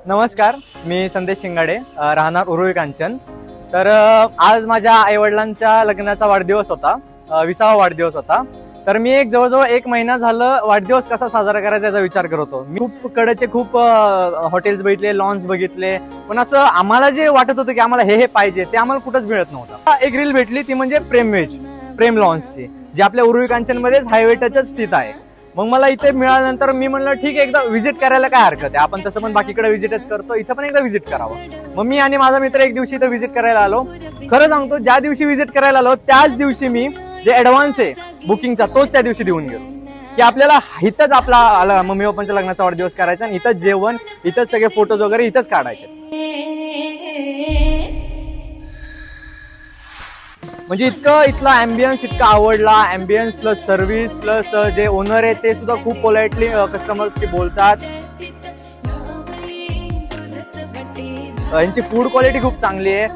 नमस्कार, मी संदेश शिंगाडे, राहणार उरुळी कांचन। तर आज माझ्या आईवडिलांच्या लग्नाचा वाढदिवस होता, 20वा वाढदिवस होता। तर मी जवळजवळ 1 महिना झालं वाढदिवस कसा साजरा करायचा याचा विचार करत होतो। मी खूप कडेचे खूप हॉटेल्स बघितले, लॉन्स बघितले, पण असं आम्हाला जे वाटत होतं की आम्हाला हे पाहिजे ते आम्हाला कुठंच मिळत नव्हतं। एक रील भेटली, ती म्हणजे प्रेम वेज, प्रेम लॉन्सची, जी आपल्या उरुळी कांचन मध्येच हायवे टचच स्थित आहे। मग मला इथे मिळाल्यानंतर मी म्हणलं ठीक आहे, एकदा व्हिजिट करायला काय हरकत आहे, आपण तसं पण बाकीकडे व्हिजिटच करतो, इथं पण एकदा व्हिजिट करावं। मग मी आणि माझा मित्र एक दिवशी इथं व्हिजिट करायला आलो। खरं सांगतो, ज्या दिवशी व्हिजिट करायला आलो त्याच दिवशी मी जे ऍडव्हान्स आहे बुकिंगचा तोच त्या दिवशी देऊन गेलो, की आपल्याला इथंच आपला मम्मी पप्पांच्या लग्नाचा वाढदिवस करायचा आणि इथंच जेवण, इथंच सगळे फोटोज वगैरे इथंच काढायचे। म्हणजे इथला अँबियन्स इतका आवडला, अँबियन्स प्लस सर्व्हिस प्लस जे ओनर आहे ते सुद्धा खूप पोलाइटली कस्टमर्सशी बोलतात। यांची फूड क्वालिटी खूप चांगली आहे।